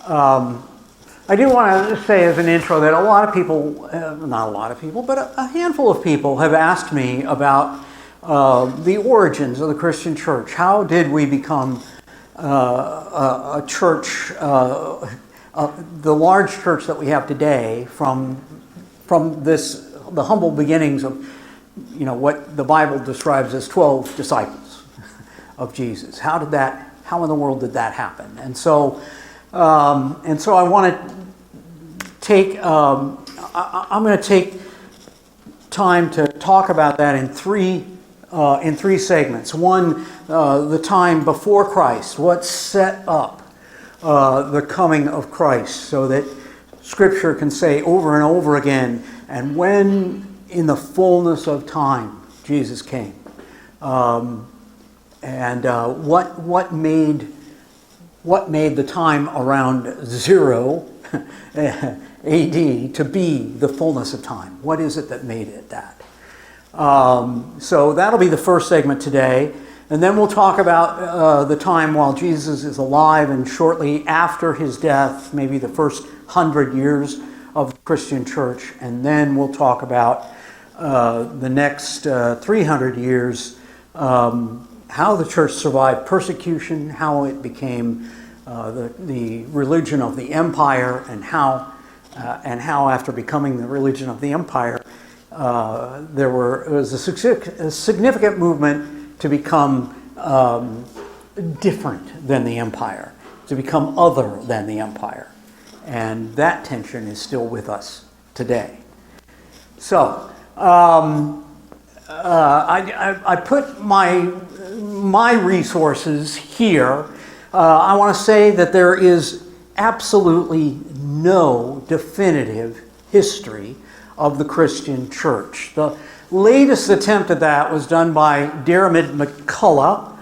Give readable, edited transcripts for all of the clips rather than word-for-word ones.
I do want to say as an intro that a lot of people, not a lot of people, but a handful of people have asked me about the origins of the Christian church. How did we become a church, the large church that we have today, from the humble beginnings of, what the Bible describes as 12 disciples of Jesus? How in the world did that happen? And so I want to take, I'm going to take time to talk about that in three segments. One, the time before Christ, what set up the coming of Christ, so that Scripture can say over and over again, and when in the fullness of time Jesus came, and what made the time around 0 AD to be the fullness of time? What is it that made it that? So that'll be the first segment today. And then we'll talk about the time while Jesus is alive and shortly after his death, maybe the first 100 years of the Christian church. And then we'll talk about the next 300 years, how the church survived persecution, how it became the religion of the empire, and how after becoming the religion of the empire, there was a significant movement to become different than the empire, to become other than the empire. And that tension is still with us today. So, I put my resources here. I want to say that there is absolutely no definitive history of the Christian church. The latest attempt at that was done by Diarmaid MacCulloch.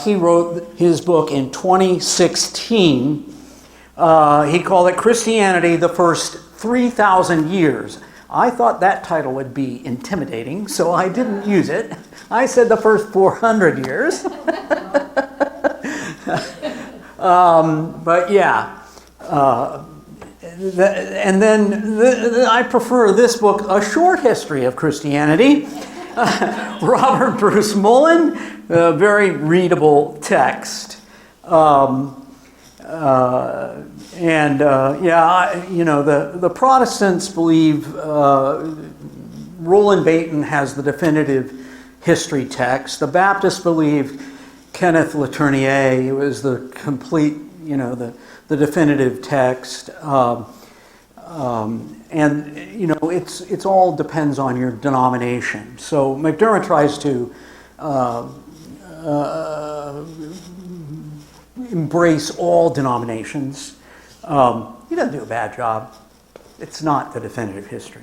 He wrote his book in 2016. He called it Christianity, the First 3,000 Years. I thought that title would be intimidating, so I didn't use it. I said the first 400 years. But yeah. And then I prefer this book, A Short History of Christianity. Robert Bruce Mullen, a very readable text. The Protestants believe Roland Bainton has the definitive history text. The Baptists believe Kenneth Letourneau was the complete, the definitive text. It's all depends on your denomination. So McDermott tries to embrace all denominations. He doesn't do a bad job. It's not the definitive history.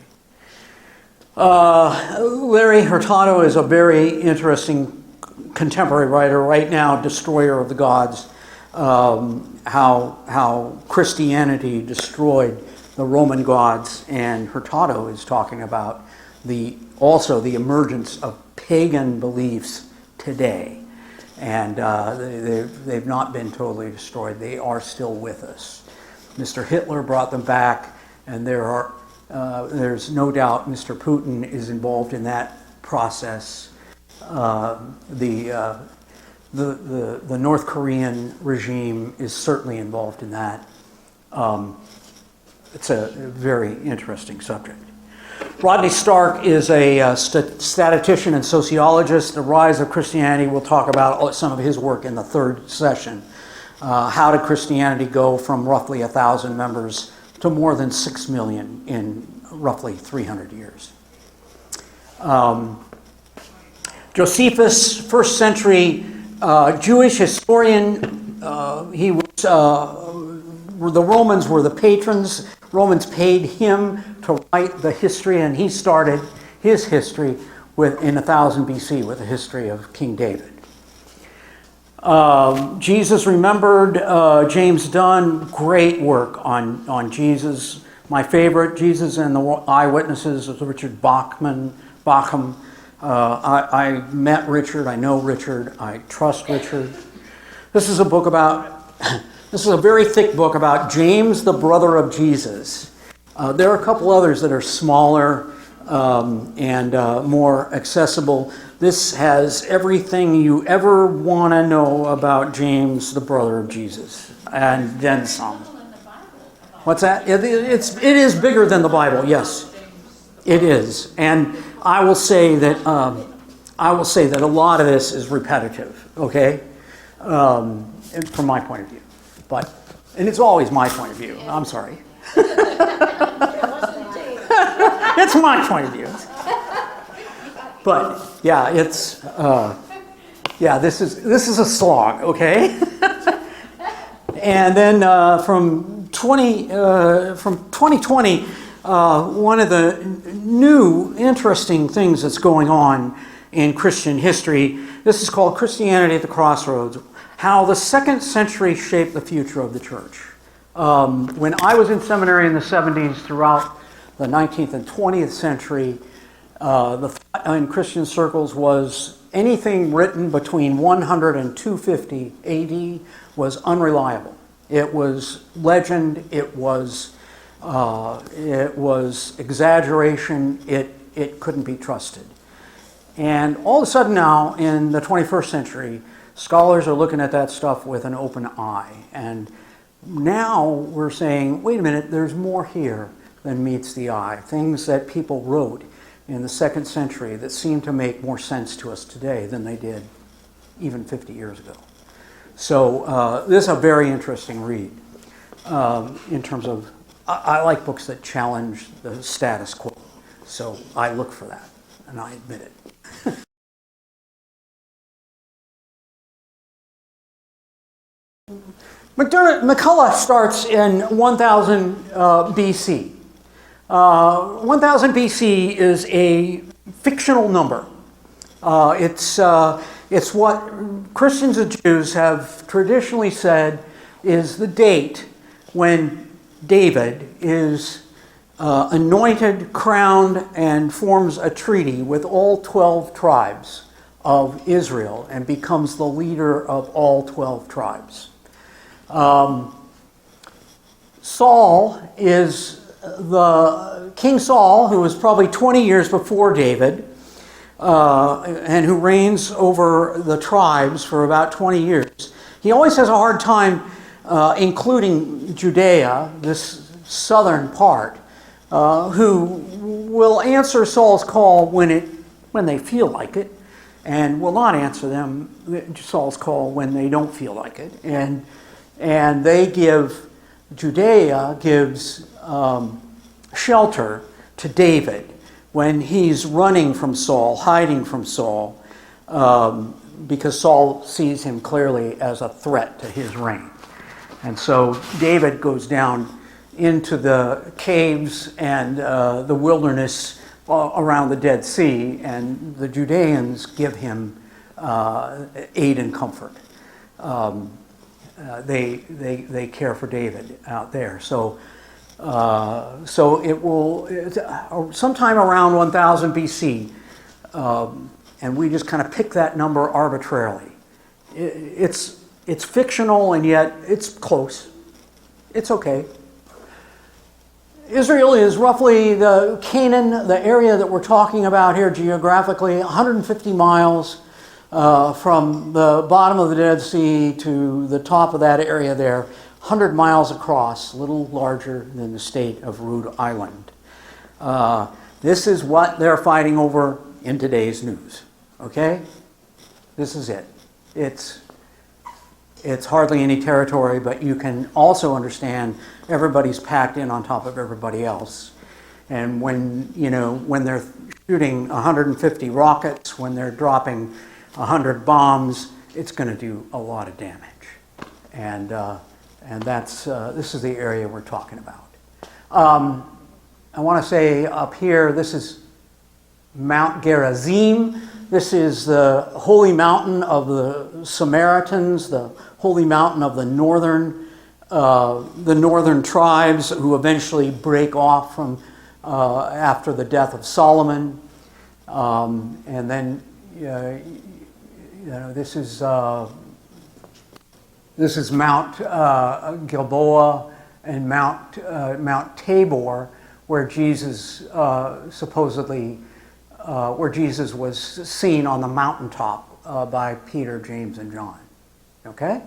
Larry Hurtado is a very interesting contemporary writer right now, Destroyer of the Gods, how Christianity destroyed the Roman gods, and Hurtado is talking about also the emergence of pagan beliefs today. And they've not been totally destroyed. They are still with us. Mr. Hitler brought them back, and there's no doubt Mr. Putin is involved in that process. The North Korean regime is certainly involved in that. It's a very interesting subject. Rodney Stark is a statistician and sociologist. The Rise of Christianity, we'll talk about some of his work in the third session. How did Christianity go from roughly 1,000 members to more than 6 million in roughly 300 years? Josephus, first century Jewish historian, he was, the Romans were the patrons. Romans paid him to write the history, and he started his history in 1000 BC with the history of King David. Jesus Remembered, James Dunn, great work on Jesus. My favorite, Jesus and the Eyewitnesses, of Richard Bauckham. I met Richard, I know Richard, I trust Richard. This is a book about This is a very thick book about James, the brother of Jesus. There are a couple others that are smaller and more accessible. This has everything you ever want to know about James, the brother of Jesus, and then some. What's that? It is bigger than the Bible. Yes, it is. And I will say that a lot of this is repetitive. Okay, from my point of view, and it's always my point of view. I'm sorry. It's my point of view. But yeah, this is a slog, okay? And then from 2020, one of the new interesting things that's going on in Christian history, this is called Christianity at the Crossroads, how the 2nd century shaped the future of the church. When I was in seminary in the 70s, throughout the 19th and 20th century, the thought in Christian circles was anything written between 100 and 250 AD was unreliable. It was legend. It was exaggeration. It couldn't be trusted. And all of a sudden now, in the 21st century, scholars are looking at that stuff with an open eye. And now we're saying, wait a minute, there's more here than meets the eye. Things that people wrote in the 2nd century that seem to make more sense to us today than they did even 50 years ago. So this is a very interesting read in terms of, I like books that challenge the status quo. So I look for that, and I admit it. McCullough starts in 1000 BC. 1000 BC is a fictional number. It's what Christians and Jews have traditionally said is the date when David is anointed, crowned, and forms a treaty with all 12 tribes of Israel and becomes the leader of all 12 tribes. Saul is King Saul, who was probably 20 years before David, and who reigns over the tribes for about 20 years. He always has a hard time including Judea, this southern part, who will answer Saul's call when they feel like it, and will not answer Saul's call when they don't feel like it. And Judea gives shelter to David when he's running from Saul, hiding from Saul, because Saul sees him clearly as a threat to his reign. And so David goes down into the caves and the wilderness around the Dead Sea, and the Judeans give him aid and comfort. They care for David out there. So it will sometime around 1000 BC, and we just kind of pick that number arbitrarily. It's fictional, and yet it's close. It's okay. Israel is roughly the Canaan, the area that we're talking about here geographically, 150 miles from the bottom of the Dead Sea to the top of that area there, 100 miles across, a little larger than the state of Rhode Island. This is what they're fighting over in today's news, okay? This is it. It's hardly any territory, but you can also understand everybody's packed in on top of everybody else. And when they're shooting 150 rockets, when they're dropping 100 bombs, it's going to do a lot of damage. And this is the area we're talking about. I want to say up here, this is Mount Gerizim. This is the holy mountain of the Samaritans, the holy mountain of the northern tribes who eventually break off from after the death of Solomon. And then this This is Mount Gilboa and Mount Tabor, where Jesus where Jesus was seen on the mountaintop by Peter, James, and John. Okay?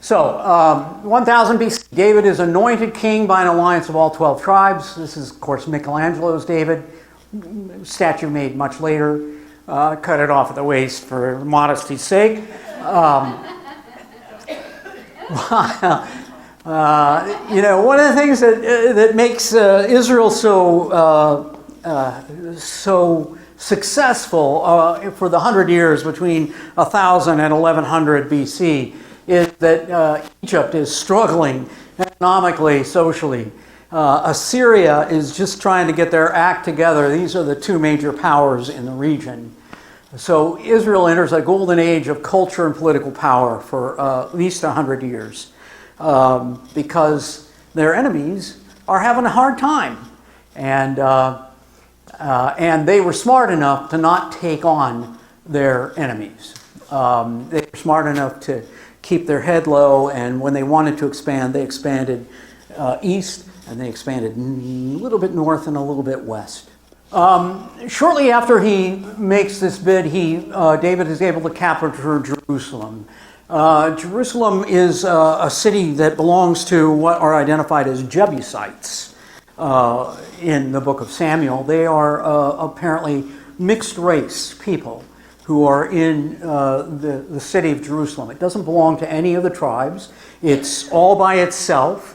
So, 1000 BC, David is anointed king by an alliance of all 12 tribes. This is, of course, Michelangelo's David, statue made much later. Cut it off at the waist for modesty's sake. One of the things that makes Israel so successful for the 100 years between 1000 and 1100 BC is that Egypt is struggling economically, socially. Assyria is just trying to get their act together. These are the two major powers in the region. So Israel enters a golden age of culture and political power for at least 100 years because their enemies are having a hard time. And they were smart enough to not take on their enemies. They were smart enough to keep their head low, and when they wanted to expand, they expanded east, and they expanded a little bit north and a little bit west. Shortly after he makes this bid, David is able to capture Jerusalem. Jerusalem is a city that belongs to what are identified as Jebusites in the book of Samuel. They are apparently mixed race people who are in the city of Jerusalem. It doesn't belong to any of the tribes. It's all by itself.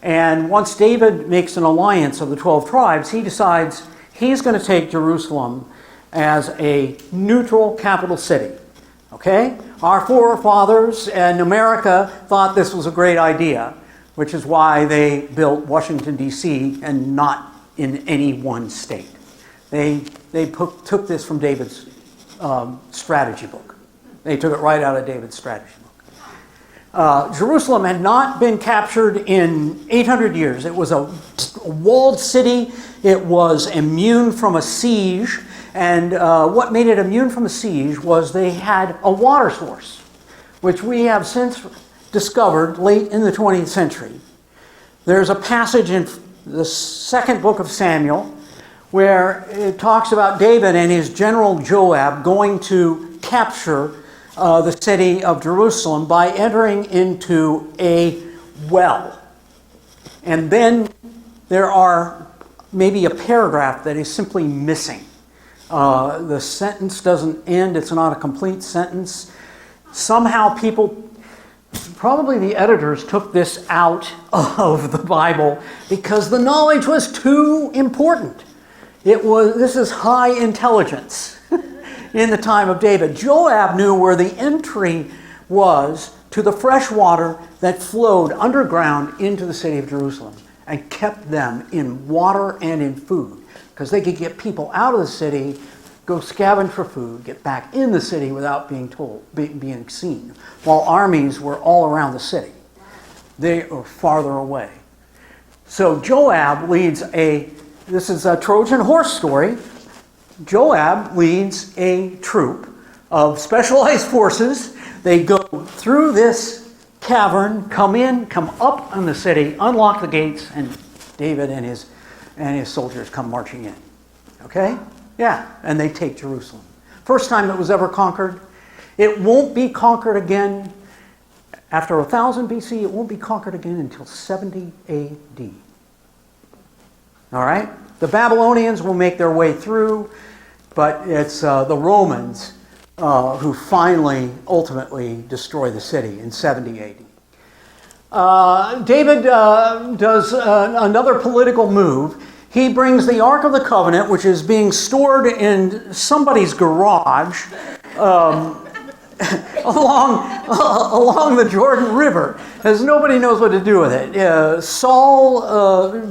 And once David makes an alliance of the 12 tribes, he decides he's going to take Jerusalem as a neutral capital city. Okay? Our forefathers in America thought this was a great idea, which is why they built Washington, D.C. and not in any one state. They took this from David's strategy book. They took it right out of David's strategy book. Jerusalem had not been captured in 800 years. It was a walled city. It was immune from a siege. And what made it immune from a siege was they had a water source, which we have since discovered late in the 20th century. There's a passage in the second book of Samuel where it talks about David and his general Joab going to capture the city of Jerusalem by entering into a well. And then there are maybe a paragraph that is simply missing. The sentence doesn't end. It's not a complete sentence. Somehow people, probably the editors, took this out of the Bible because the knowledge was too important. This is high intelligence in the time of David. Joab knew where the entry was to the fresh water that flowed underground into the city of Jerusalem and kept them in water and in food, because they could get people out of the city, go scavenge for food, get back in the city without being seen, while armies were all around the city. They are farther away. So Joab leads this is a Trojan horse story. Joab leads a troop of specialized forces. They go through this cavern, come up on the city, unlock the gates, and David and his soldiers come marching in. Okay? Yeah, and they take Jerusalem. First time it was ever conquered. It won't be conquered again after 1000 BC. It won't be conquered again until 70 AD. All right? The Babylonians will make their way through, but it's the Romans who finally, ultimately destroy the city in 70 AD. David does another political move. He brings the Ark of the Covenant, which is being stored in somebody's garage, along the Jordan River, as nobody knows what to do with it.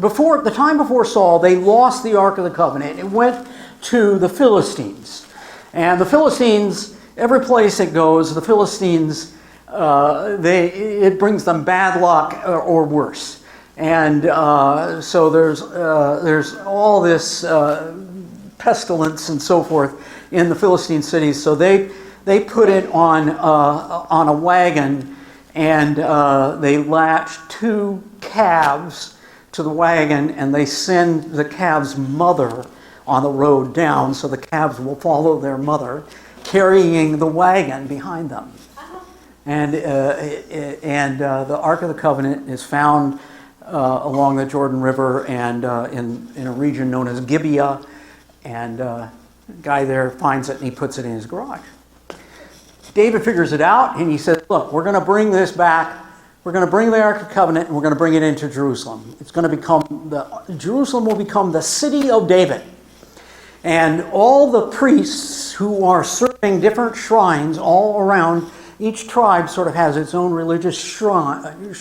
Before Saul, they lost the Ark of the Covenant. It went to the Philistines. And the Philistines, every place it goes, the Philistines, it brings them bad luck or worse. And so there's all this pestilence and so forth in the Philistine cities. So they they put it on a wagon, and they latch 2 calves to the wagon, and they send the calves' mother on the road down, so the calves will follow their mother, carrying the wagon behind them. And the Ark of the Covenant is found along the Jordan River and in a region known as Gibeah, and a guy there finds it and he puts it in his garage. David figures it out and he says, look, we're going to bring this back. We're going to bring the Ark of the Covenant and we're going to bring it into Jerusalem. It's going to become Jerusalem will become the city of David. And all the priests who are serving different shrines all around, each tribe sort of has its own religious shrine.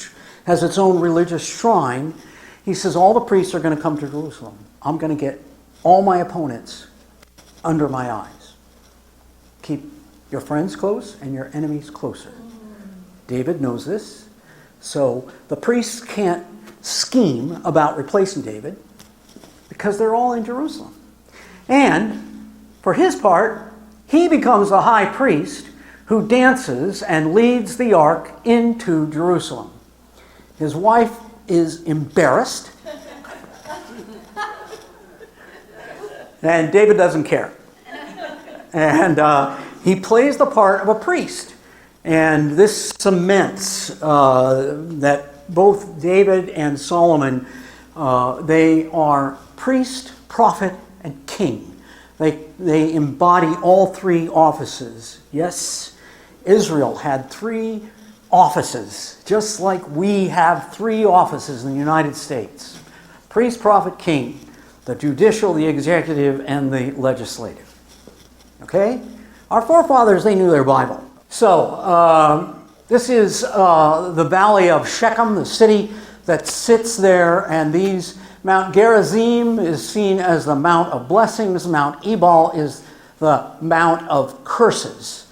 He says all the priests are going to come to Jerusalem. I'm going to get all my opponents under my eyes. Keep your friends close and your enemies closer. David knows this. So the priests can't scheme about replacing David because they're all in Jerusalem. And for his part, he becomes the high priest who dances and leads the ark into Jerusalem. His wife is embarrassed, and David doesn't care. And he plays the part of a priest. And this cements that both David and Solomon, they are priest, prophet, and king. They embody all 3 offices. Yes, Israel had 3 offices, just like we have 3 offices in the United States. Priest, prophet, king. The judicial, the executive, and the legislative. Okay? Our forefathers, they knew their Bible. So, this is the valley of Shechem, the city that sits there, and Mount Gerizim is seen as the Mount of Blessings. Mount Ebal is the Mount of Curses.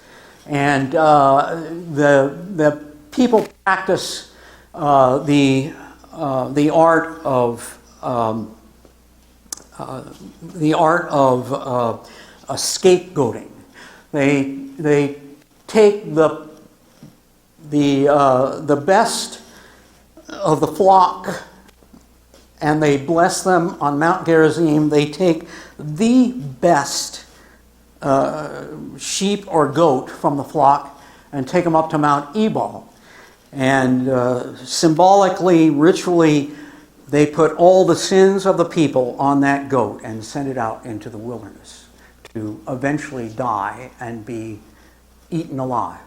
And the people practice the art of scapegoating. They take the best of the flock and they bless them on Mount Gerizim. They take the best sheep or goat from the flock and take them up to Mount Ebal. And symbolically, ritually, they put all the sins of the people on that goat and send it out into the wilderness to eventually die and be eaten alive.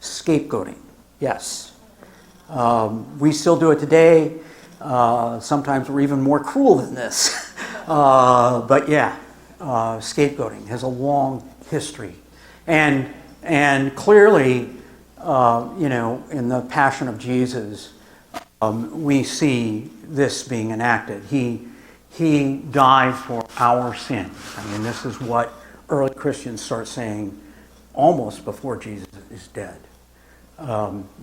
Scapegoating, yes. We still do it today. Sometimes we're even more cruel than this. But yeah, scapegoating has a long history. And clearly, in the Passion of Jesus, we see this being enacted. He died for our sins. I mean, this is what early Christians start saying almost before Jesus is dead.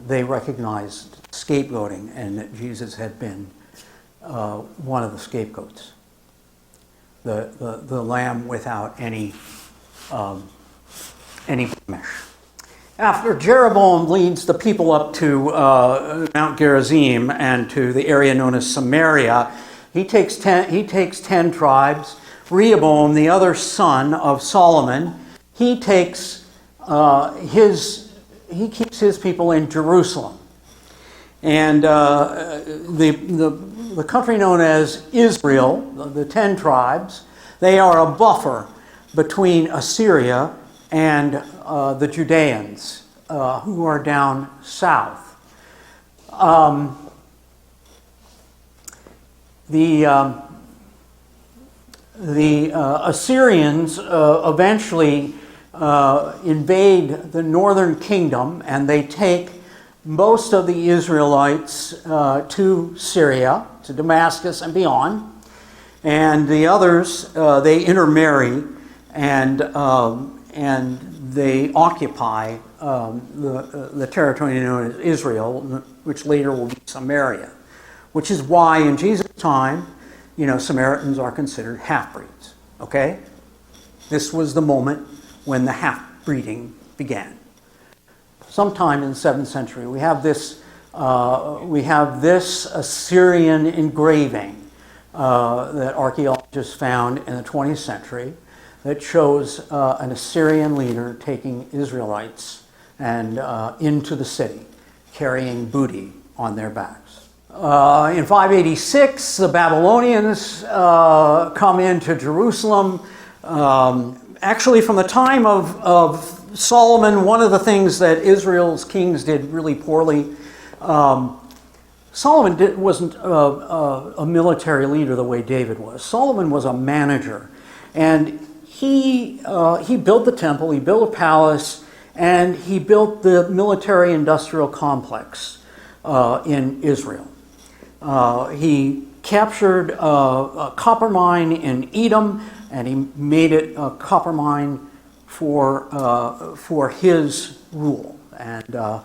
They recognized scapegoating and that Jesus had been one of the scapegoats, the lamb without any blemish. After Jeroboam leads the people up to Mount Gerizim and to the area known as Samaria, he takes 10 tribes. Rehoboam, the other son of Solomon, he keeps his people in Jerusalem. And the country known as Israel, the 10 tribes, they are a buffer between Assyria and the Judeans, who are down south. The Assyrians eventually invade the northern kingdom, and they take most of the Israelites to Syria, to Damascus and beyond. And the others, they intermarry and they occupy the territory known as Israel, which later will be Samaria. Which is why in Jesus' time, Samaritans are considered half-breeds. Okay? This was the moment when the half-breeding began. Sometime in the 7th century, we have this Assyrian engraving that archaeologists found in the 20th century that shows an Assyrian leader taking Israelites and into the city, carrying booty on their backs. In 586, the Babylonians come into Jerusalem. Actually, from the time of Solomon, one of the things that Israel's kings did really poorly, Solomon wasn't a military leader the way David was. Solomon was a manager, and he built the temple, he built a palace, and he built the military-industrial complex in Israel. He captured a copper mine in Edom, and he made it a copper mine for his rule. And the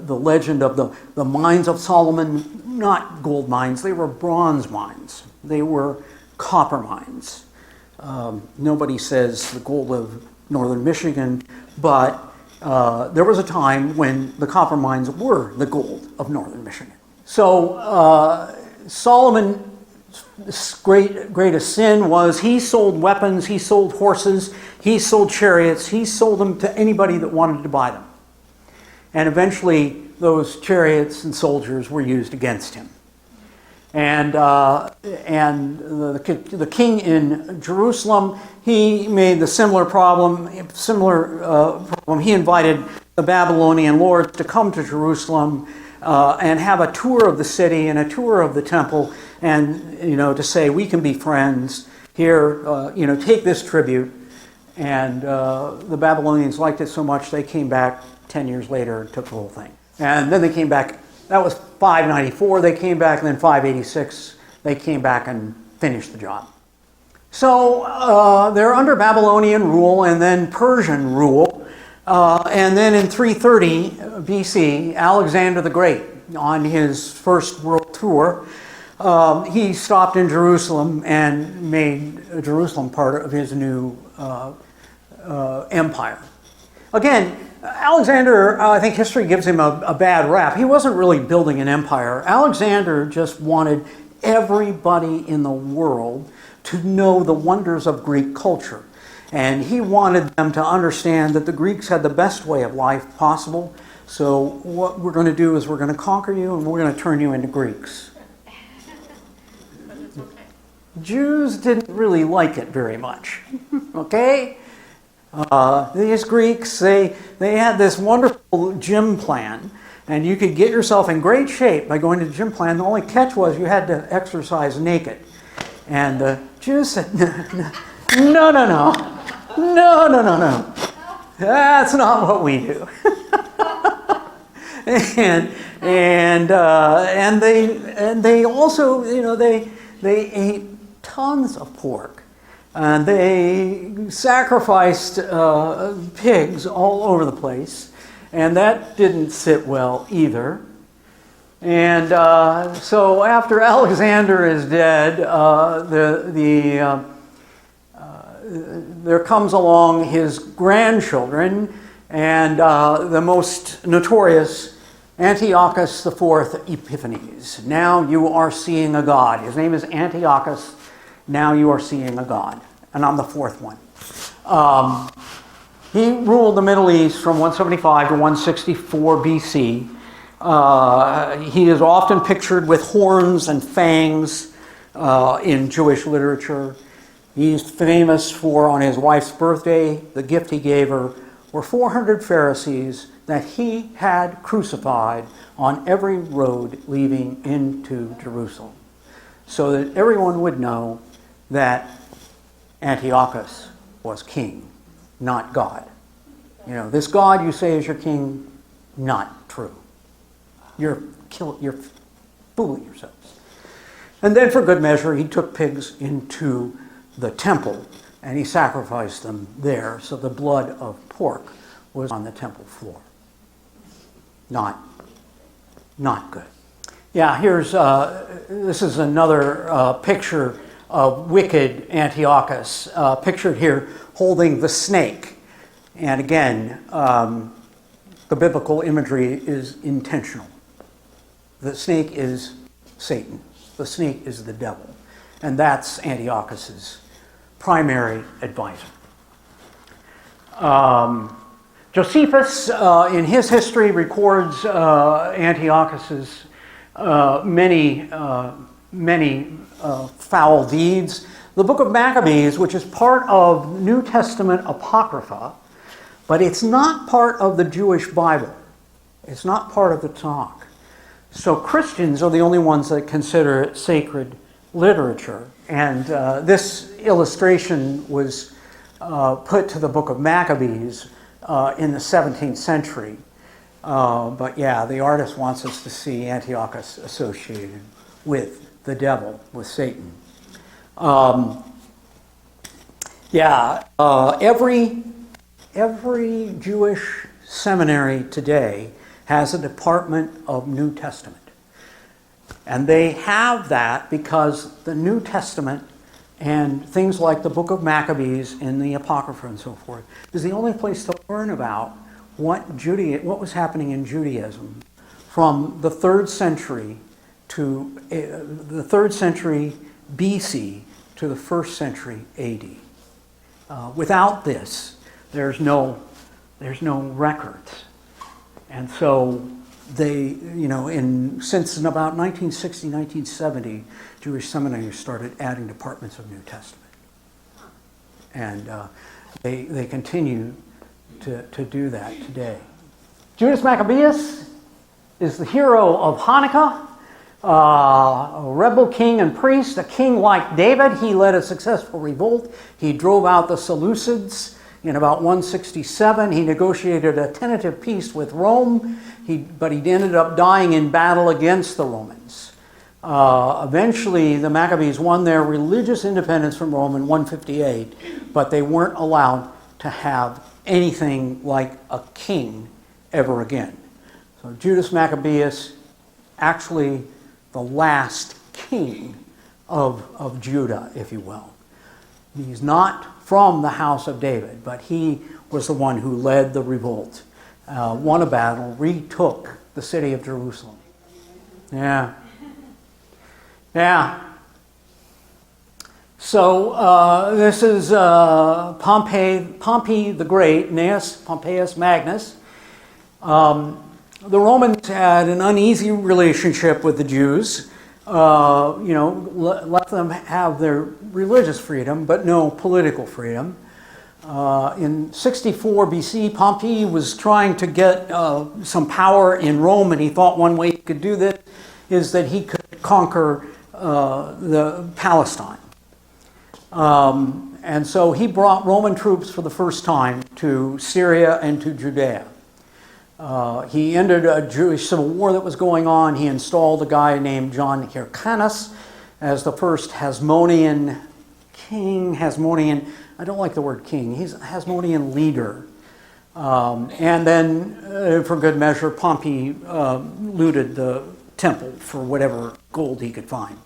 legend of the mines of Solomon, not gold mines, they were bronze mines. They were copper mines. Nobody says the gold of northern Michigan, but there was a time when the copper mines were the gold of northern Michigan. So Solomon's greatest sin was he sold weapons, he sold horses, he sold chariots, he sold them to anybody that wanted to buy them. And eventually those chariots and soldiers were used against him. And the king in Jerusalem, he made the similar problem. He invited the Babylonian lords to come to Jerusalem and have a tour of the city and a tour of the temple, and to say, we can be friends here. Take this tribute. And the Babylonians liked it so much they came back 10 years later and took the whole thing. And then they came back. That was 594, they came back, and then 586, they came back and finished the job. So they're under Babylonian rule and then Persian rule. And then in 330 BC, Alexander the Great, on his first world tour, he stopped in Jerusalem and made Jerusalem part of his new empire. Again, Alexander, I think history gives him a bad rap. He wasn't really building an empire. Alexander just wanted everybody in the world to know the wonders of Greek culture. And he wanted them to understand that the Greeks had the best way of life possible. So what we're going to do is we're going to conquer you and we're going to turn you into Greeks. But it's okay. Jews didn't really like it very much. Okay? These Greeks, they had this wonderful gym plan, and you could get yourself in great shape by going to the gym plan. The only catch was you had to exercise naked. And the Jews said, no. That's not what we do. and they also, they ate tons of pork. And they sacrificed pigs all over the place, and that didn't sit well either. And so after Alexander is dead, there comes along his grandchildren, and the most notorious Antiochus IV Epiphanes. Now you are seeing a god. His name is Antiochus. Now you are seeing a god. And I'm the fourth one. He ruled the Middle East from 175 to 164 BC. He is often pictured with horns and fangs in Jewish literature. He's famous for, on his wife's birthday, the gift he gave her were 400 Pharisees that he had crucified on every road leading into Jerusalem, so that everyone would know that Antiochus was king, not God. This God you say is your king, not true. You're fooling yourselves. And then for good measure, he took pigs into the temple and he sacrificed them there, so the blood of pork was on the temple floor. Not good. Yeah, this is another picture of wicked Antiochus, pictured here holding the snake. And again, the biblical imagery is intentional. The snake is Satan. The snake is the devil. And that's Antiochus's primary advisor. Josephus, in his history, records Antiochus's many foul deeds. The book of Maccabees, which is part of New Testament Apocrypha, but it's not part of the Jewish Bible. It's not part of the Tanakh. So Christians are the only ones that consider it sacred literature. And this illustration was put to the book of Maccabees in the 17th century. But yeah, the artist wants us to see Antiochus associated with the devil, with Satan. Every Jewish seminary today has a department of New Testament. And they have that because the New Testament and things like the book of Maccabees and the Apocrypha and so forth is the only place to learn about what was happening in Judaism from the 3rd century to the 3rd century BC to the 1st century AD. Without this, there's no records. And so they, since about 1960, 1970, Jewish seminaries started adding departments of New Testament. And they continue to do that today. Judas Maccabeus is the hero of Hanukkah, a rebel king and priest, a king like David. He led a successful revolt. He drove out the Seleucids in about 167. He negotiated a tentative peace with Rome, but he ended up dying in battle against the Romans. Eventually, the Maccabees won their religious independence from Rome in 158, but they weren't allowed to have anything like a king ever again. So Judas Maccabeus, actually the last king of Judah, if you will. He's not from the house of David, but he was the one who led the revolt, won a battle, retook the city of Jerusalem. Yeah. So this is Pompey the Great, Gnaeus Pompeius Magnus. The Romans had an uneasy relationship with the Jews. Let them have their religious freedom, but no political freedom. In 64 BC, Pompey was trying to get some power in Rome, and he thought one way he could do this is that he could conquer the Palestine. And so he brought Roman troops for the first time to Syria and to Judea. He ended a Jewish civil war that was going on. He installed a guy named John Hyrcanus as the first Hasmonean king. I don't like the word king. He's a Hasmonean leader. And then, for good measure, Pompey looted the temple for whatever gold he could find.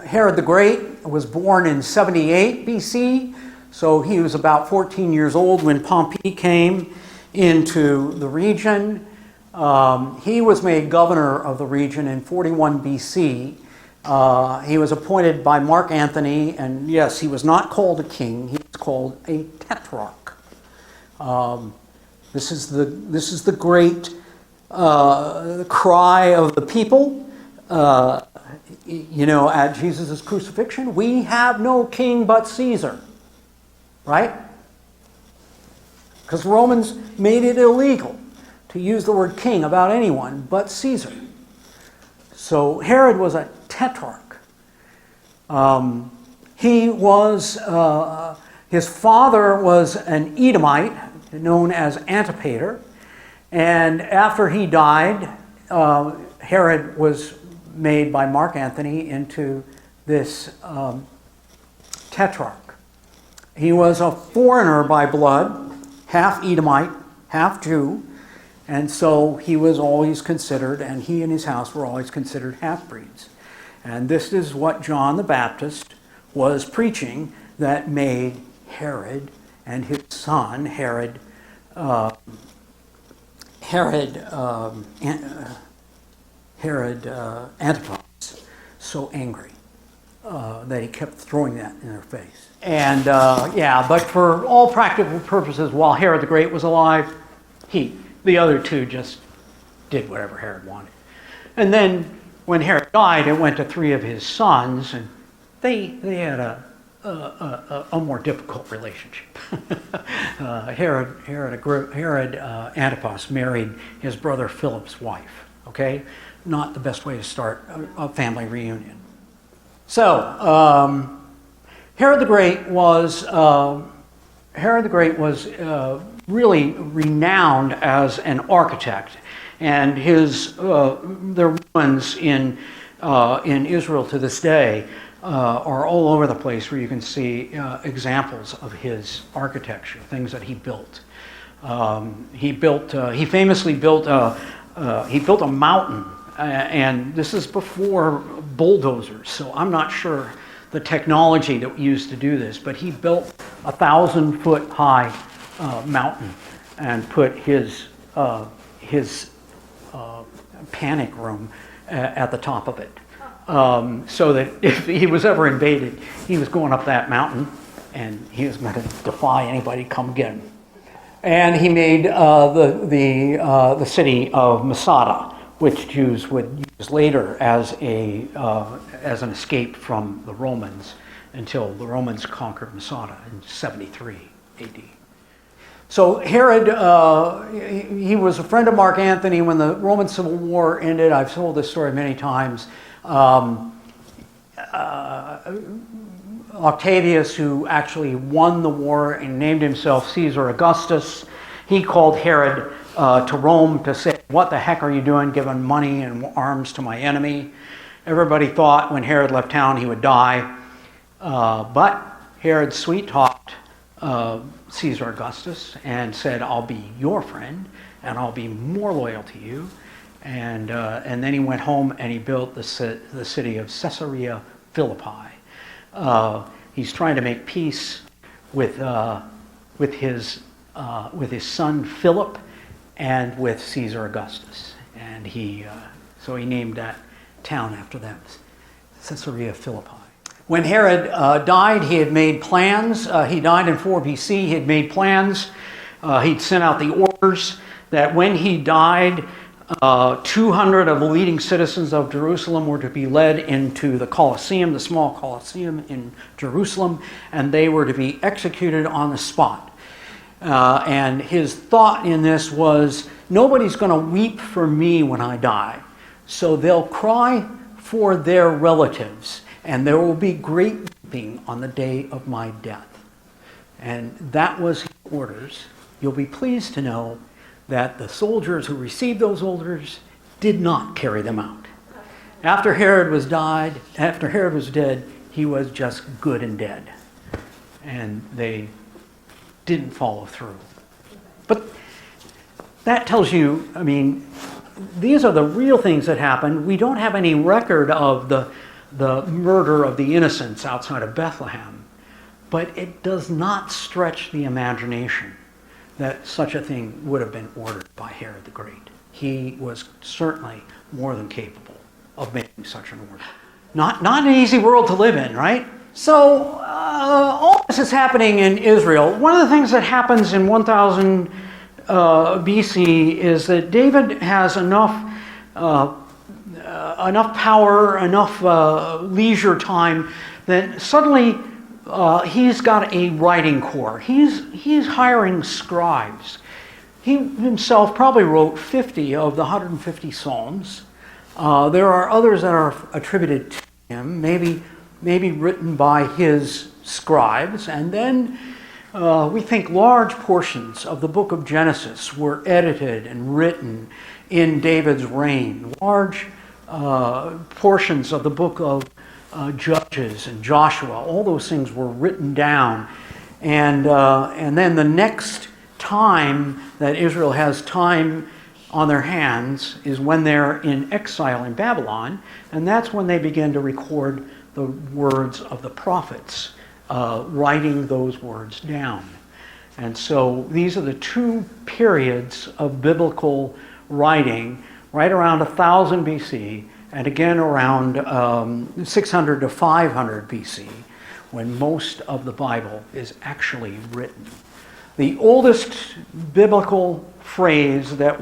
Herod the Great was born in 78 BC, so he was about 14 years old when Pompey came into the region. He was made governor of the region in 41 BC. He was appointed by Mark Antony, and yes, he was not called a king, he was called a tetrarch. This is the great cry of the people. At Jesus' crucifixion, we have no king but Caesar, right? Because the Romans made it illegal to use the word king about anyone but Caesar. So Herod was a tetrarch. His father was an Edomite known as Antipater, and after he died, Herod was made by Mark Antony into this tetrarch. He was a foreigner by blood, half Edomite, half Jew, and so he was always considered, and he and his house were always considered half-breeds. And this is what John the Baptist was preaching that made Herod and his son Herod Antipas so angry that he kept throwing that in their face. And but for all practical purposes, while Herod the Great was alive, the other two just did whatever Herod wanted. And then when Herod died, it went to three of his sons, and they had a more difficult relationship. Herod Antipas married his brother Philip's wife. Okay, not the best way to start a family reunion. So Herod the Great was really renowned as an architect, and the ruins in Israel to this day are all over the place, where you can see examples of his architecture, things that he built. He famously built a mountain, and this is before bulldozers, so I'm not sure the technology that we used to do this, but he built 1,000-foot high mountain and put his panic room at the top of it, so that if he was ever invaded, he was going up that mountain and he was going to defy anybody to come get him. And he made the city of Masada, which Jews would use later as an escape from the Romans, until the Romans conquered Masada in 73 AD. So Herod, he was a friend of Mark Antony when the Roman Civil War ended. I've told this story many times. Octavius, who actually won the war and named himself Caesar Augustus, he called Herod to Rome to say, "What the heck are you doing giving money and arms to my enemy?" Everybody thought when Herod left town he would die, but Herod sweet-talked Caesar Augustus and said, "I'll be your friend and I'll be more loyal to you." And then he went home and he built the city of Caesarea Philippi. He's trying to make peace with his son Philip and with Caesar Augustus, and so he named that town after them, Caesarea Philippi. When Herod died, he had made plans. He died in 4 BC. He had made plans. He'd sent out the orders that when he died, 200 of the leading citizens of Jerusalem were to be led into the Colosseum, the small Colosseum in Jerusalem, and they were to be executed on the spot. And his thought in this was, nobody's going to weep for me when I die, so they'll cry for their relatives, and there will be great weeping on the day of my death. And that was his orders. You'll be pleased to know that the soldiers who received those orders did not carry them out. After Herod was dead, he was just good and dead. And they didn't follow through. But that tells you, I mean, these are the real things that happened. We don't have any record of the murder of the innocents outside of Bethlehem. But it does not stretch the imagination that such a thing would have been ordered by Herod the Great. He was certainly more than capable of making such an order. Not an easy world to live in, right? So all this is happening in Israel. One of the things that happens in 1000 BC is that David has enough power, enough leisure time that suddenly he's got a writing corps. He's hiring scribes. He himself probably wrote 50 of the 150 Psalms. There are others that are attributed to him, maybe written by his scribes. And then we think large portions of the book of Genesis were edited and written in David's reign. Large portions of the book of Judges and Joshua, all those things were written down. And then the next time that Israel has time on their hands is when they're in exile in Babylon, and that's when they begin to record the words of the prophets, writing those words down. And so these are the two periods of biblical writing, right around 1000 BC, and again around 600 to 500 BC, when most of the Bible is actually written. The oldest biblical phrase that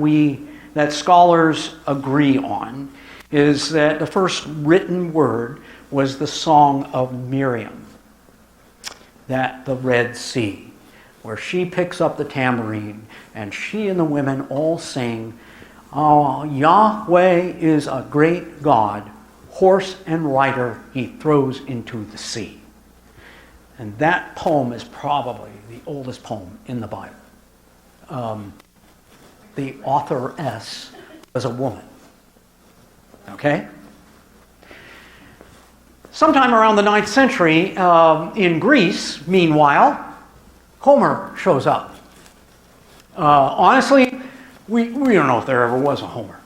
scholars agree on is that the first written word was the Song of Miriam, that the Red Sea, where she picks up the tambourine and she and the women all sing, "Oh, Yahweh is a great God, horse and rider he throws into the sea." And that poem is probably the oldest poem in the Bible. The authoress was a woman. Okay? Sometime around the 9th century, in Greece, meanwhile, Homer shows up. Honestly, we don't know if there ever was a Homer.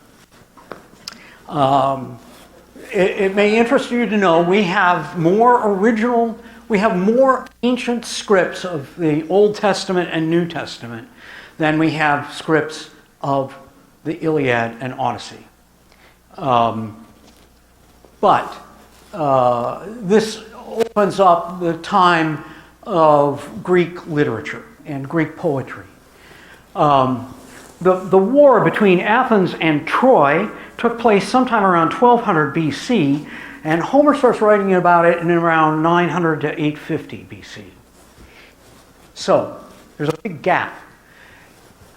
It may interest you to know we have more ancient scripts of the Old Testament and New Testament than we have scripts of the Iliad and Odyssey. But this opens up the time of Greek literature and Greek poetry. The war between Athens and Troy took place sometime around 1200 BC, and Homer starts writing about it in around 900 to 850 BC. So there's a big gap.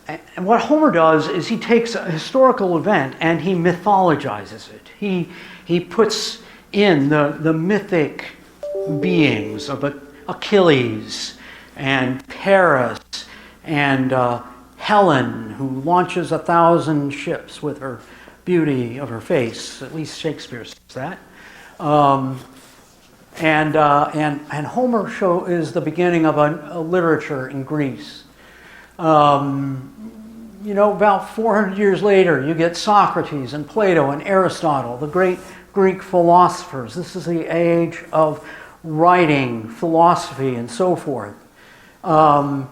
And what Homer does is he takes a historical event and he mythologizes it. He puts in the mythic beings of Achilles and Paris and Helen, who launches 1,000 ships with her beauty of her face. At least Shakespeare says that. And Homer is the beginning of a literature in Greece. About 400 years later, you get Socrates and Plato and Aristotle, the great Greek philosophers. This is the age of writing, philosophy, and so forth. And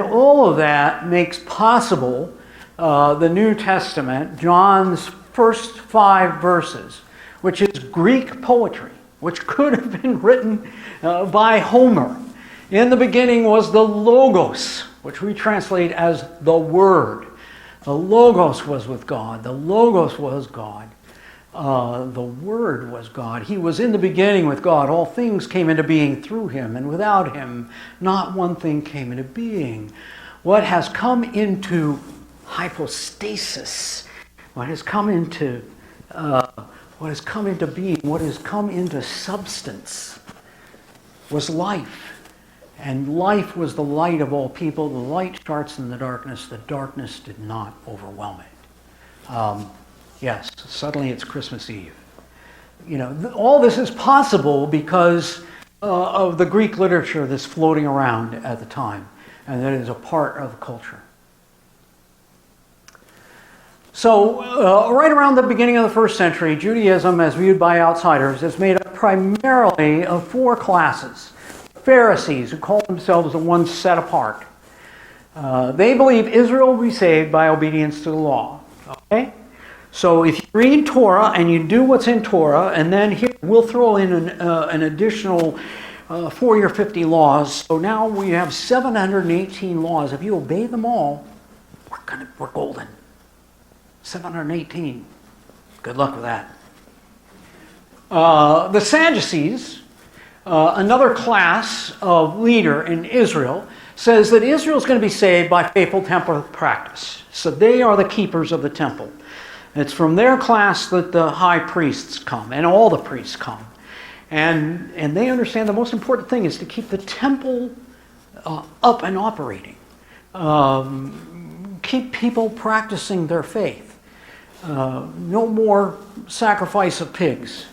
all of that makes possible the New Testament, John's first 5 verses, which is Greek poetry, which could have been written by Homer. In the beginning was the Logos, which we translate as the Word. The Logos was with God. The Logos was God. The Word was God. He was in the beginning with God. All things came into being through him, and without him, not one thing came into being. What has come into hypostasis, what has come into being, what has come into substance, was life. And life was the light of all people. The light starts in the darkness. The darkness did not overwhelm it. Yes, suddenly it's Christmas Eve. All this is possible because of the Greek literature that's floating around at the time, and that is a part of the culture. So, right around the beginning of the 1st century, Judaism, as viewed by outsiders, is made up primarily of 4 classes. Pharisees, who call themselves the ones set apart. They believe Israel will be saved by obedience to the law. Okay? So if you read Torah and you do what's in Torah, and then here we'll throw in an additional 40 or 50 laws. So now we have 718 laws. If you obey them all, we're golden. 718. Good luck with that. The Sadducees, another class of leader in Israel, says that Israel is going to be saved by faithful temple practice. So they are the keepers of the temple. It's from their class that the high priests come, and all the priests come. And they understand the most important thing is to keep the temple up and operating. Keep people practicing their faith. No more sacrifice of pigs.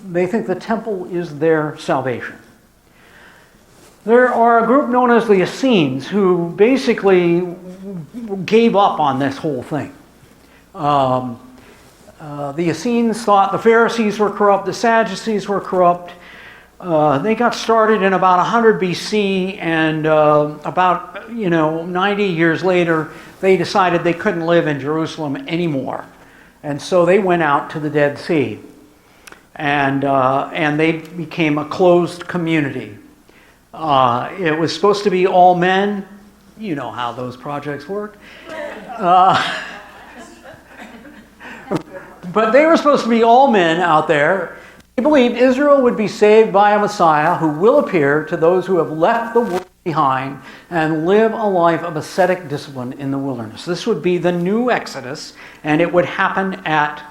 They think the temple is their salvation. There are a group known as the Essenes who basically gave up on this whole thing. The Essenes thought the Pharisees were corrupt, the Sadducees were corrupt. They got started in about 100 BC, and about 90 years later, they decided they couldn't live in Jerusalem anymore, and so they went out to the Dead Sea, and they became a closed community. It was supposed to be all men. You know how those projects work. But they were supposed to be all men out there. They believed Israel would be saved by a Messiah who will appear to those who have left the world behind and live a life of ascetic discipline in the wilderness. This would be the new Exodus, and it would happen at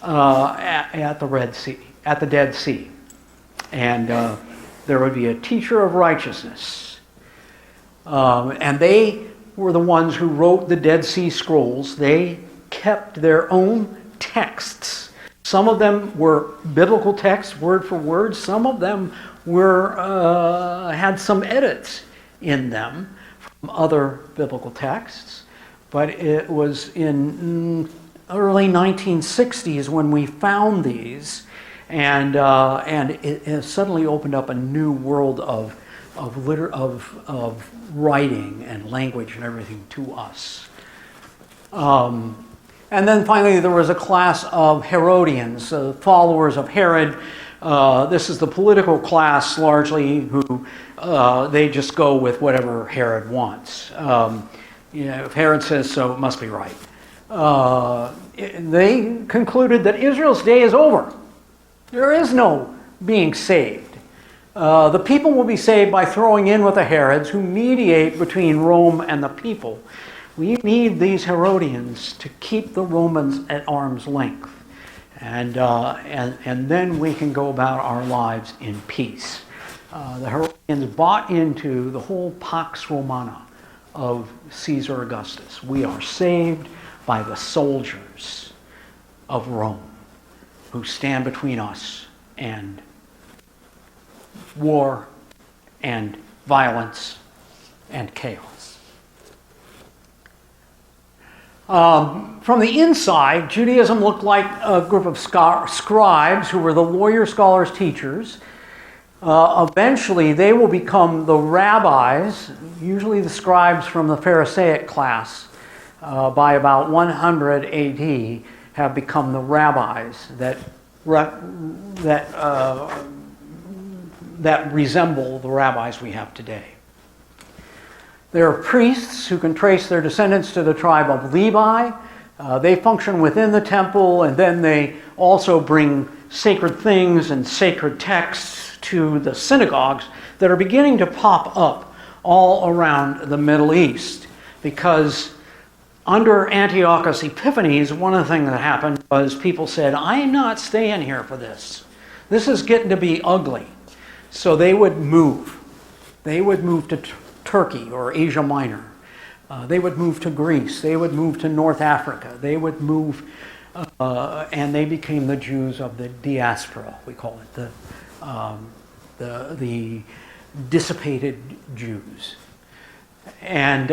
the Red Sea, at the Dead Sea. And there would be a teacher of righteousness. And they were the ones who wrote the Dead Sea Scrolls. They kept their own texts. Some of them were biblical texts, word for word. Some of them had some edits in them from other biblical texts. But it was in early 1960s when we found these, and it suddenly opened up a new world of writing and language and everything to us. And then finally there was a class of Herodians, followers of Herod. This is the political class largely who they just go with whatever Herod wants. If Herod says so, it must be right. They concluded that Israel's day is over. There is no being saved. The people will be saved by throwing in with the Herods who mediate between Rome and the people. We need these Herodians to keep the Romans at arm's length. And then we can go about our lives in peace. The Herodians bought into the whole Pax Romana of Caesar Augustus. We are saved by the soldiers of Rome who stand between us and war and violence and chaos. From the inside, Judaism looked like a group of scribes who were the lawyer, scholars, teachers. Eventually, they will become the rabbis, usually the scribes from the Pharisaic class, by about 100 AD, have become the rabbis that resemble the rabbis we have today. There are priests who can trace their descendants to the tribe of Levi. They function within the temple, and then they also bring sacred things and sacred texts to the synagogues that are beginning to pop up all around the Middle East. Because under Antiochus Epiphanes, one of the things that happened was people said, I'm not staying here for this. This is getting to be ugly. So they would move. They would move to Turkey or Asia Minor. They would move to Greece. They would move to North Africa. They would move, and they became the Jews of the diaspora. We call it the dissipated Jews. And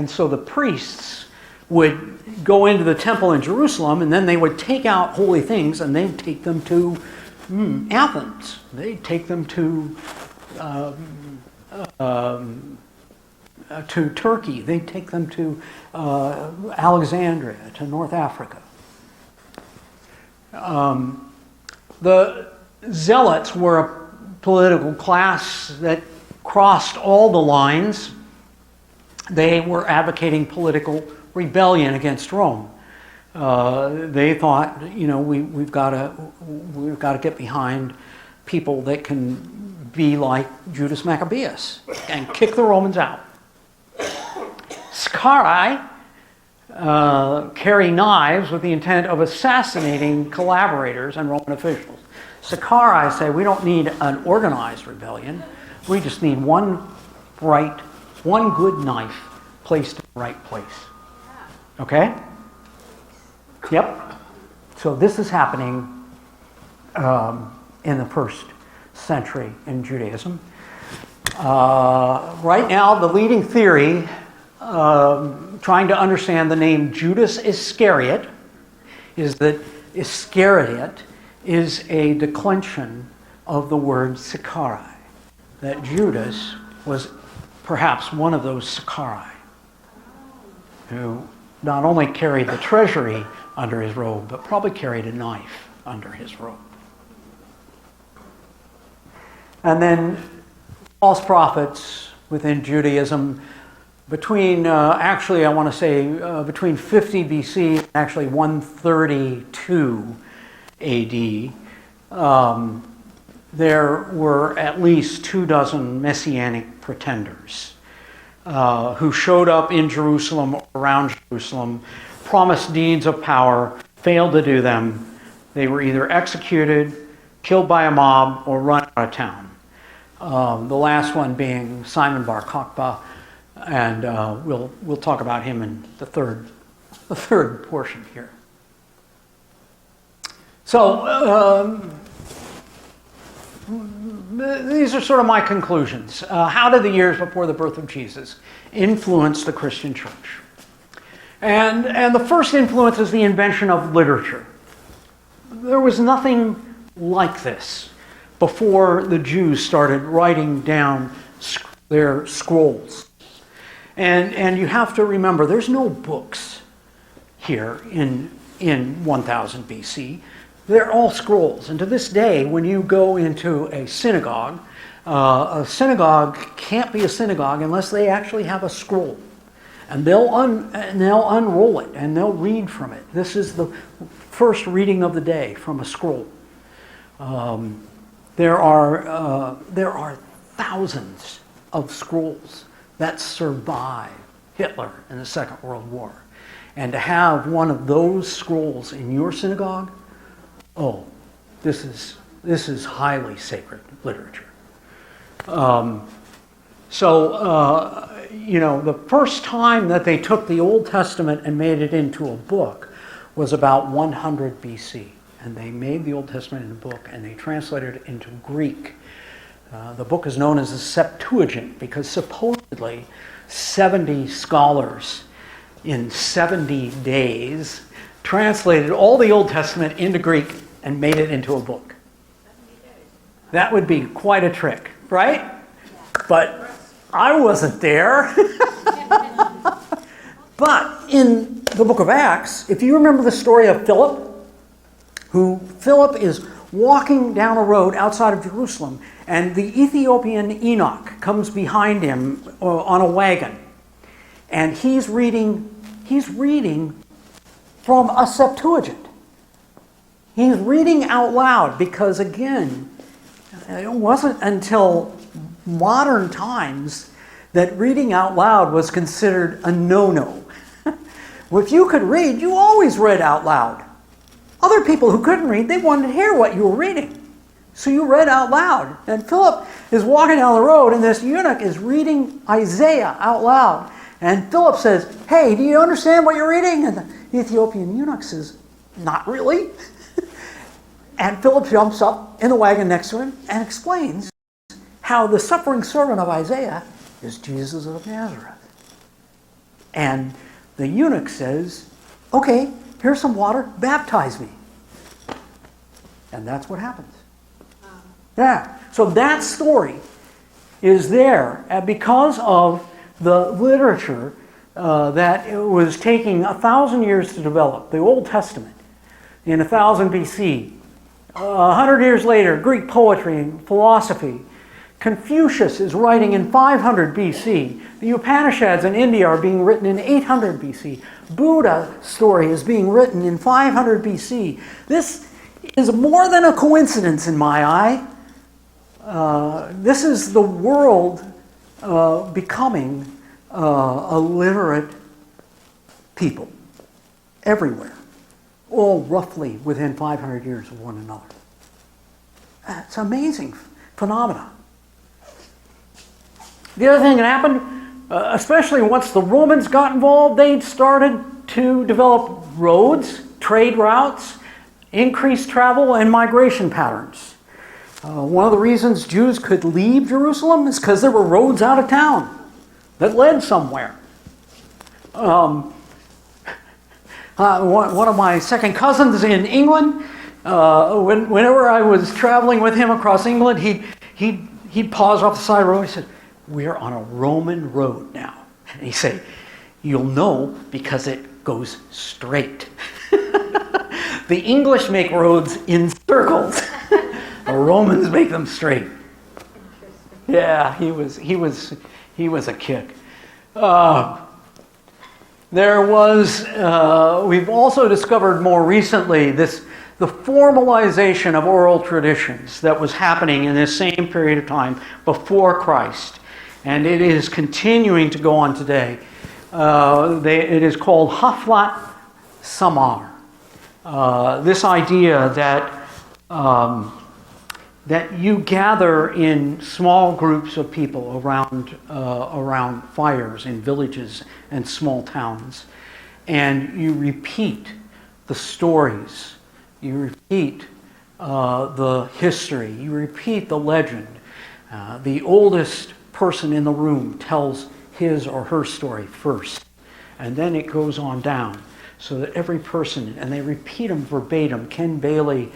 so the priests would go into the temple in Jerusalem, and then they would take out holy things, and they'd take them to Athens. They'd take them to Turkey. They take them to Alexandria, to North Africa. The Zealots were a political class that crossed all the lines. They were advocating political rebellion against Rome. They thought, we've got to get behind people that can be like Judas Maccabeus and kick the Romans out. Sicarii carry knives with the intent of assassinating collaborators and Roman officials. Sicarii say we don't need an organized rebellion. We just need one good knife placed in the right place. Okay? Yep. So this is happening in the first century in Judaism. Right now, the leading theory, trying to understand the name Judas Iscariot, is that Iscariot is a declension of the word Sicarii, that Judas was perhaps one of those Sicarii who not only carried the treasury under his robe, but probably carried a knife under his robe. And then false prophets within Judaism between, actually I want to say between 50 BC and actually 132 AD, there were at least 24 messianic pretenders who showed up in Jerusalem, around Jerusalem, promised deeds of power, failed to do them. They were either executed, killed by a mob, or run out of town. The last one being Simon Bar Kokhba, and we'll talk about him in the third portion here. So these are sort of my conclusions. How did the years before the birth of Jesus influence the Christian church? And the first influence is the invention of literature. There was nothing like this before the Jews started writing down their scrolls. And you have to remember, there's no books here in 1000 BC. They're all scrolls. And to this day, when you go into a synagogue can't be a synagogue unless they actually have a scroll. And they'll unroll it and they'll read from it. This is the first reading of the day from a scroll. There are thousands of scrolls that survived Hitler in the Second World War. And to have one of those scrolls in your synagogue, this is highly sacred literature. The first time that they took the Old Testament and made it into a book was about 100 BC. And they made the Old Testament into a book and they translated it into Greek. The book is known as the Septuagint because supposedly 70 scholars in 70 days translated all the Old Testament into Greek and made it into a book. That would be quite a trick, right? But I wasn't there. But in the book of Acts, if you remember the story of Philip is walking down a road outside of Jerusalem, and the Ethiopian Enoch comes behind him on a wagon, and he's reading from a Septuagint. He's reading out loud because, again, it wasn't until modern times that reading out loud was considered a no-no. If you could read, you always read out loud. Other people who couldn't read, they wanted to hear what you were reading. So you read out loud. And Philip is walking down the road, and this eunuch is reading Isaiah out loud. And Philip says, "Hey, do you understand what you're reading?" And the Ethiopian eunuch says, "Not really." And Philip jumps up in the wagon next to him and explains how the suffering servant of Isaiah is Jesus of Nazareth. And the eunuch says, "Okay, here's some water, baptize me." And that's what happens. Yeah, so that story is there because of the literature that it was taking 1,000 years to develop, the Old Testament, in 1000 BC. 100 years later, Greek poetry and philosophy. Confucius is writing in 500 BC. The Upanishads in India are being written in 800 BC. Buddha's story is being written in 500 BC. This is more than a coincidence in my eye. This is the world becoming a literate people everywhere, all roughly within 500 years of one another. It's an amazing phenomenon. The other thing that happened, especially once the Romans got involved, they started to develop roads, trade routes, increased travel, and migration patterns. One of the reasons Jews could leave Jerusalem is because there were roads out of town that led somewhere. One of my second cousins in England, Whenever I was traveling with him across England, he'd pause off the side of the road. He said, "We're on a Roman road now." And he'd say, "You'll know because it goes straight." The English make roads in circles. The Romans make them straight. Yeah, he was a kick. We've also discovered more recently the formalization of oral traditions that was happening in this same period of time before Christ. And it is continuing to go on today. It is called Haflat Samar. This idea that you gather in small groups of people around fires in villages and small towns, and you repeat the stories, you repeat the history, you repeat the legend. The oldest person in the room tells his or her story first, and then it goes on down, so that every person, and they repeat them verbatim. Ken Bailey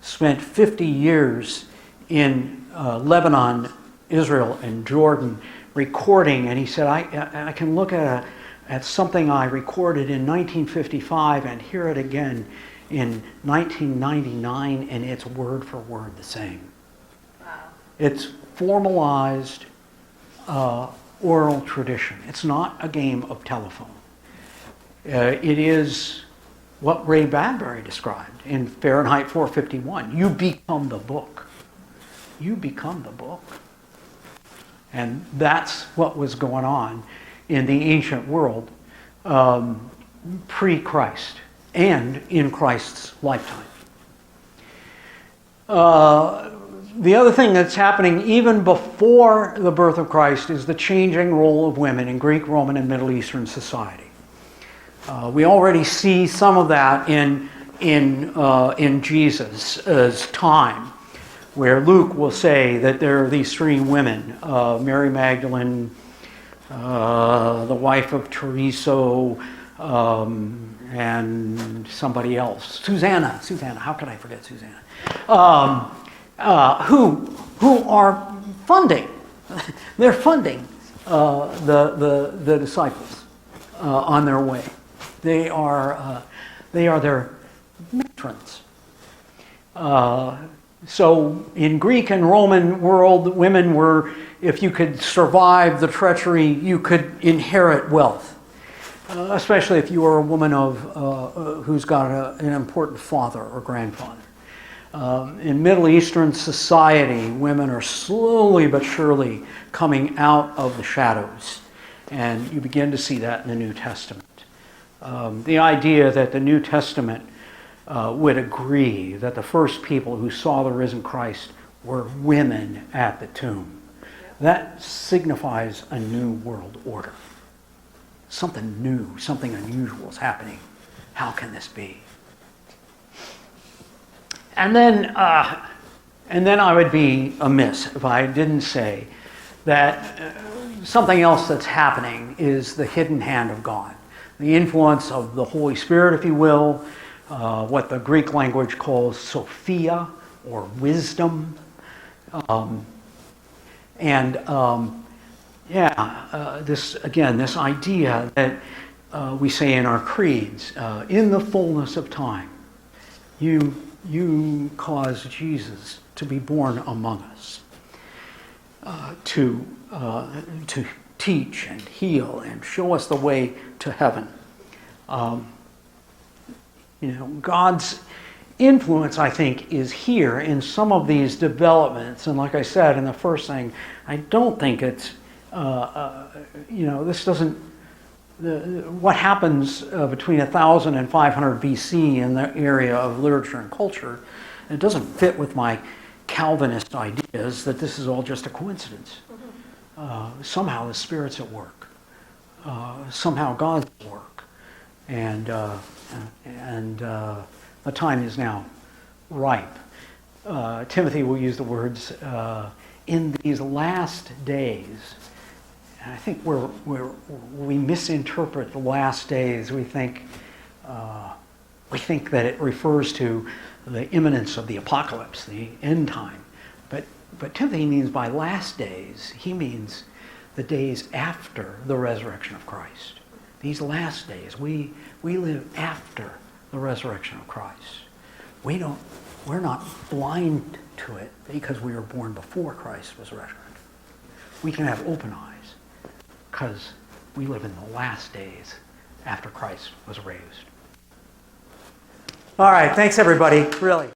spent 50 years in Lebanon, Israel, and Jordan recording, and he said, I can look at something I recorded in 1955 and hear it again in 1999, and it's word for word the same. Wow. It's formalized oral tradition. It's not a game of telephone. It is what Ray Bradbury described in Fahrenheit 451. You become the book. You become the book. And that's what was going on in the ancient world pre-Christ and in Christ's lifetime. The other thing that's happening even before the birth of Christ is the changing role of women in Greek, Roman, and Middle Eastern society. We already see some of that in Jesus' time, where Luke will say that there are these three women, Mary Magdalene, the wife of Teresa, and somebody else, Susanna, how could I forget Susanna? Who are funding, they're funding the disciples on their way. They are their matrons. So in Greek and Roman world, women were, if you could survive the treachery, you could inherit wealth, especially if you were a woman who's got an important father or grandfather. In Middle Eastern society, women are slowly but surely coming out of the shadows, and you begin to see that in the New Testament. The idea that the New Testament would agree that the first people who saw the risen Christ were women at the tomb. That signifies a new world order. Something new, something unusual is happening. How can this be? And then I would be amiss if I didn't say that something else that's happening is the hidden hand of God. The influence of the Holy Spirit, if you will, what the Greek language calls Sophia, or wisdom. This idea that we say in our creeds, in the fullness of time, you caused Jesus to be born among us, to teach and heal and show us the way to heaven. God's influence, I think, is here in some of these developments. And like I said in the first thing, I don't think it's, this doesn't, what happens between 1000 and 500 BC in the area of literature and culture, it doesn't fit with my Calvinist ideas that this is all just a coincidence. Somehow the Spirit's at work. Somehow God's at work. And the time is now ripe. Timothy will use the words, in these last days. And I think we misinterpret the last days. We think We think that it refers to the imminence of the apocalypse, the end time. But Timothy means by last days, he means the days after the resurrection of Christ. These last days, we live after the resurrection of Christ. We're not blind to it because we were born before Christ was resurrected. We can have open eyes because we live in the last days after Christ was raised. All right, thanks everybody, really.